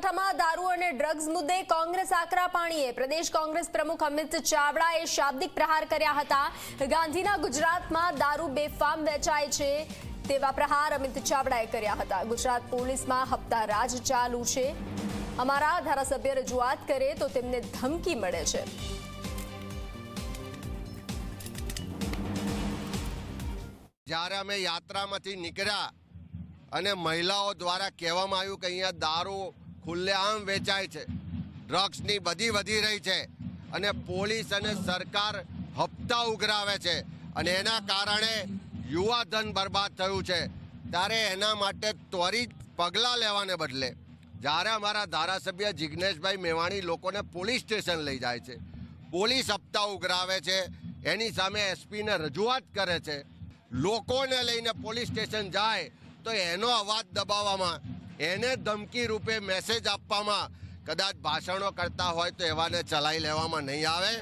બનાસકાંઠામાં દારૂ અને ડ્રગ્સ મુદ્દે કોંગ્રેસ આકરા પાણીએ પ્રદેશ કોંગ્રેસ પ્રમુખ અમિત ચાવડાએ શાબ્દિક પ્રહાર કર્યા હતા। ગાંધીના ગુજરાતમાં દારૂ બેફામ વેચાય છે તેવા પ્રહાર અમિત ચાવડાએ કર્યા હતા। ગુજરાત પોલીસમાં હપ્તા રાજ ચાલુ છે। અમારા ધારાસભ્ય રજૂઆત કરે તો તેમને ધમકી મળે છે। જ્યારે અમે યાત્રામાંથી નીકળ્યા અને મહિલાઓ દ્વારા કહેવામાં આવ્યું કે અહીંયા દારૂ ખુલ્લેઆમ વેચાય છે, ડ્રગ્સની બધી વધી રહી છે અને પોલીસ અને સરકાર હપ્તા ઉઘરાવે છે અને એના કારણે યુવાધન બરબાદ થયું છે, ત્યારે એના માટે ત્વરિત પગલાં લેવાને બદલે જ્યારે અમારા ધારાસભ્ય જિગ્નેશભાઈ મેવાણી લોકોને પોલીસ સ્ટેશન લઈ જાય છે, પોલીસ હપ્તા ઉઘરાવે છે, એની સામે એસપીને રજૂઆત કરે છે, લોકોને લઈને પોલીસ સ્ટેશન જાય તો એનો અવાજ દબાવવામાં, એને ધમકી રૂપે મેસેજ આપવામાં, કદાચ ભાષણો કરતા હોય તો એવાને ચલાવી લેવામાં નહીં આવે।